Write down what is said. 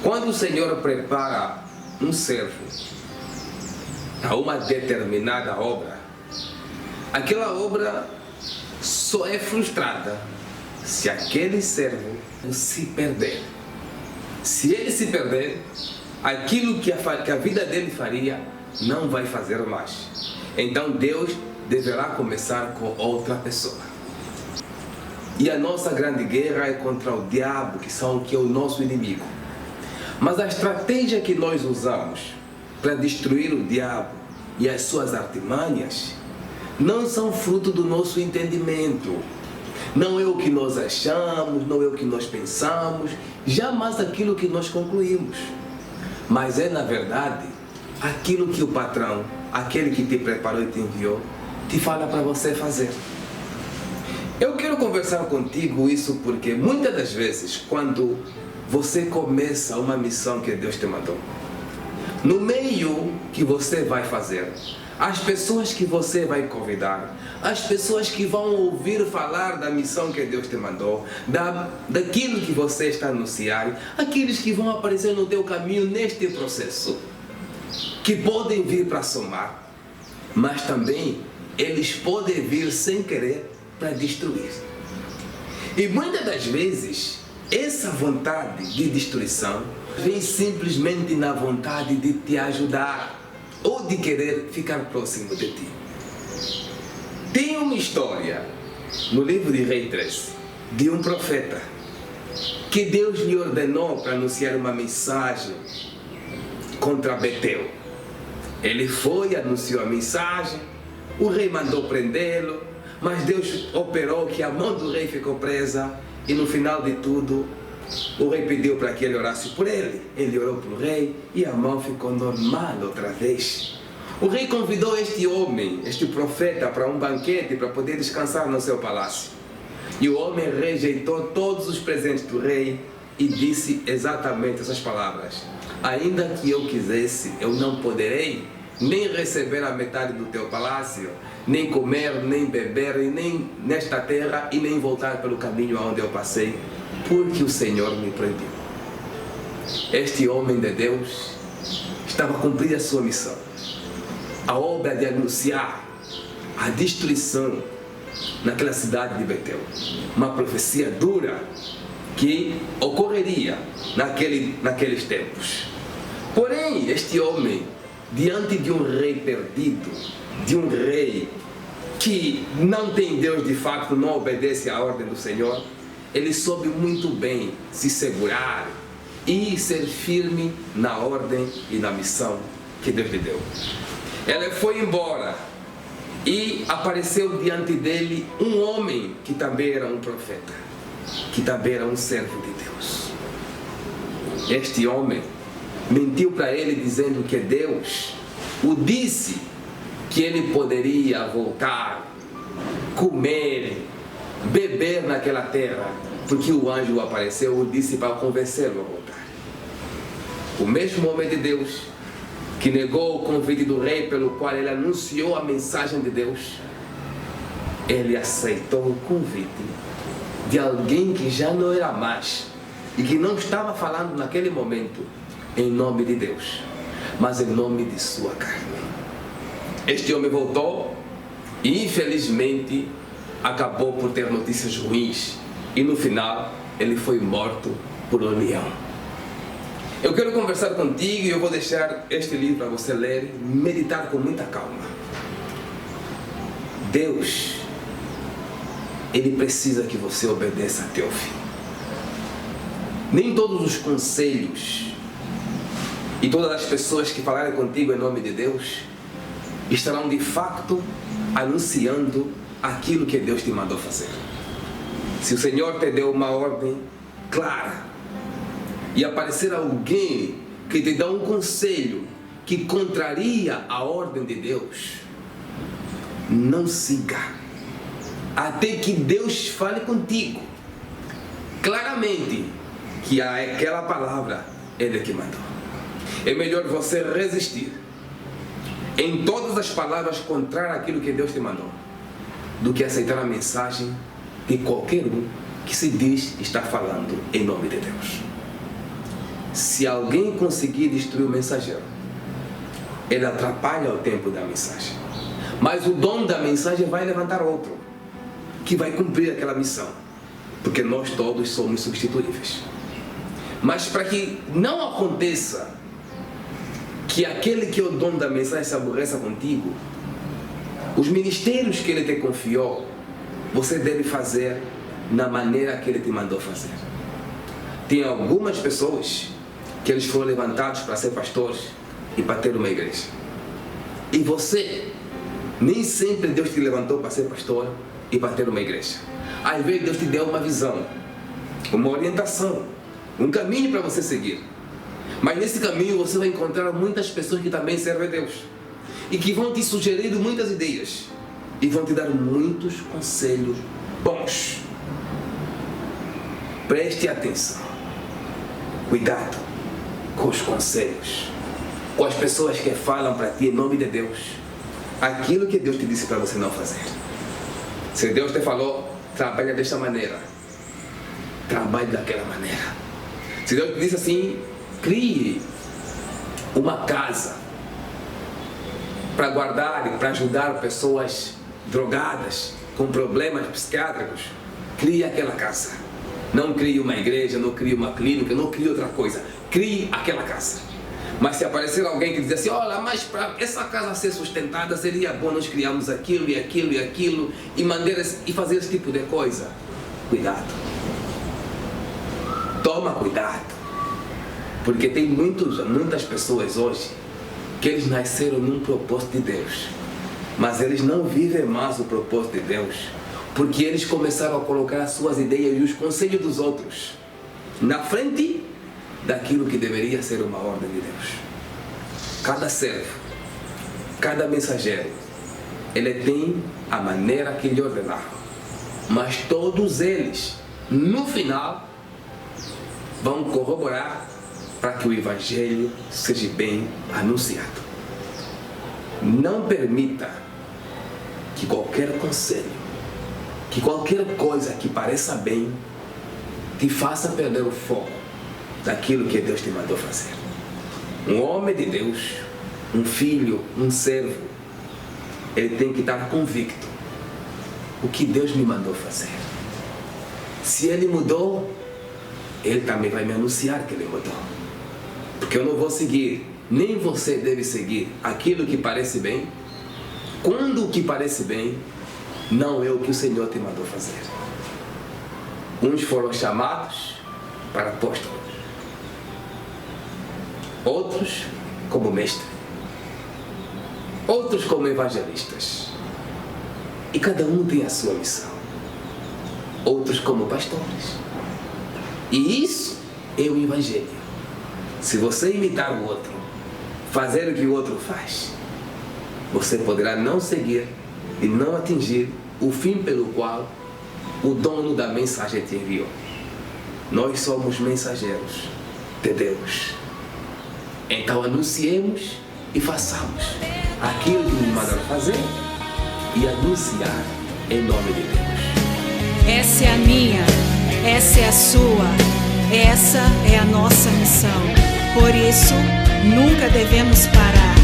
Quando o Senhor prepara um servo a uma determinada obra, aquela obra só é frustrada se aquele servo se perder. Se ele se perder, aquilo que a vida dele faria não vai fazer mais. Então Deus deverá começar com outra pessoa. E a nossa grande guerra é contra o diabo, que é o nosso inimigo. Mas a estratégia que nós usamos para destruir o diabo e as suas artimanhas não são fruto do nosso entendimento. Não é o que nós achamos, não é o que nós pensamos, jamais aquilo que nós concluímos. Mas é, na verdade, aquilo que o patrão, aquele que te preparou e te enviou, te fala para você fazer. Eu quero conversar contigo isso porque muitas das vezes, quando você começa uma missão que Deus te mandou, no meio que você vai fazer, as pessoas que você vai convidar, as pessoas que vão ouvir falar da missão que Deus te mandou, daquilo que você está a anunciar, aqueles que vão aparecer no teu caminho neste processo, que podem vir para somar, mas também eles podem vir sem querer para destruir. E muitas das vezes, essa vontade de destruição vem simplesmente na vontade de te ajudar ou de querer ficar próximo de ti. Tem uma história no livro de Rei 3 de um profeta que Deus lhe ordenou para anunciar uma mensagem contra Betel. Ele foi, anunciou a mensagem, o rei mandou prendê-lo, mas Deus operou que a mão do rei ficou presa e no final de tudo o rei pediu para que ele orasse por ele. Ele orou para o rei e a mão ficou normal outra vez. O rei convidou este homem, este profeta, para um banquete para poder descansar no seu palácio. E o homem rejeitou todos os presentes do rei e disse exatamente essas palavras: ainda que eu quisesse, eu não poderei nem receber a metade do teu palácio, nem comer, nem beber, e nem nesta terra, e nem voltar pelo caminho aonde eu passei, porque o Senhor me proibiu. Este homem de Deus estava a cumprir a sua missão, a obra de anunciar a destruição naquela cidade de Betel, uma profecia dura que ocorreria naqueles tempos. Porém, este homem, diante de um rei perdido, de um rei que não tem Deus de fato, não obedece à ordem do Senhor, ele soube muito bem se segurar e ser firme na ordem e na missão que Deus lhe deu. Ele foi embora e apareceu diante dele um homem que também era um profeta, que também era um servo de Deus. Este homem mentiu para ele dizendo que Deus o disse que ele poderia voltar, comer, beber naquela terra, porque o anjo apareceu e disse para convencê-lo a voltar. O mesmo homem de Deus que negou o convite do rei pelo qual ele anunciou a mensagem de Deus, ele aceitou o convite de alguém que já não era mais e que não estava falando naquele momento em nome de Deus, mas em nome de sua carne. Este homem voltou e infelizmente acabou por ter notícias ruins e no final ele foi morto por um leão. Eu quero conversar contigo e eu vou deixar este livro para você ler e meditar com muita calma. Deus, Ele precisa que você obedeça até o fim. Nem todos os conselhos e todas as pessoas que falarem contigo em nome de Deus estarão de fato anunciando aquilo que Deus te mandou fazer. Se o Senhor te deu uma ordem clara e aparecer alguém que te dá um conselho que contraria a ordem de Deus, não siga até que Deus fale contigo claramente que aquela palavra Ele que mandou. É melhor você resistir em todas as palavras contrárias àquilo que Deus te mandou do que aceitar a mensagem de qualquer um que se diz estar falando em nome de Deus. se alguém conseguir destruir o mensageiro, ele atrapalha o tempo da mensagem. Mas o dono da mensagem vai levantar outro, que vai cumprir aquela missão. Porque nós todos somos substituíveis. Mas para que não aconteça que aquele que é o dono da mensagem se aborreça contigo, os ministérios que ele te confiou, você deve fazer na maneira que ele te mandou fazer. Tem algumas pessoas que eles foram levantados para ser pastores e para ter uma igreja. E você, nem sempre Deus te levantou para ser pastor e para ter uma igreja. Às vezes Deus te deu uma visão, uma orientação, um caminho para você seguir. Mas nesse caminho você vai encontrar muitas pessoas que também servem a Deus e que vão te sugerir muitas ideias e vão te dar muitos conselhos bons. Preste atenção. Cuidado com os conselhos, com as pessoas que falam para ti em nome de Deus aquilo que Deus te disse para você não fazer. Se Deus te falou, trabalha desta maneira, trabalhe daquela maneira. Se Deus te disse assim, crie uma casa para guardar e para ajudar pessoas drogadas com problemas psiquiátricos, crie aquela casa. Não crie uma igreja, não crie uma clínica, não crie outra coisa. Crie aquela casa. Mas se aparecer alguém que diz assim, olha, mas para essa casa ser sustentada seria bom nós criarmos aquilo e aquilo e aquilo e fazer esse tipo de coisa. Cuidado. Toma cuidado. Porque tem muitas pessoas hoje que eles nasceram num propósito de Deus, mas eles não vivem mais o propósito de Deus, porque eles começaram a colocar as suas ideias e os conselhos dos outros na frente daquilo que deveria ser uma ordem de Deus. Cada servo, cada mensageiro, ele tem a maneira que lhe ordenaram, mas todos eles, no final, vão corroborar para que o Evangelho seja bem anunciado. Não permita que qualquer conselho, que qualquer coisa que pareça bem, te faça perder o foco daquilo que Deus te mandou fazer. Um homem de Deus, um filho, um servo, ele tem que estar convicto o que Deus me mandou fazer. Se ele mudou, ele também vai me anunciar que ele mudou. Porque eu não vou seguir, nem você deve seguir aquilo que parece bem, quando o que parece bem não é o que o Senhor te mandou fazer. Uns foram chamados para apóstolos, outros como mestre, outros como evangelistas, e cada um tem a sua missão. Outros como pastores. E isso é o Evangelho. Se você imitar o outro, fazer o que o outro faz, você poderá não seguir e não atingir o fim pelo qual o dono da mensagem te enviou. Nós somos mensageiros de Deus. Então anunciemos e façamos aquilo que nos mandaram fazer e anunciar em nome de Deus. Essa é a minha, essa é a sua, essa é a nossa missão. Por isso, nunca devemos parar.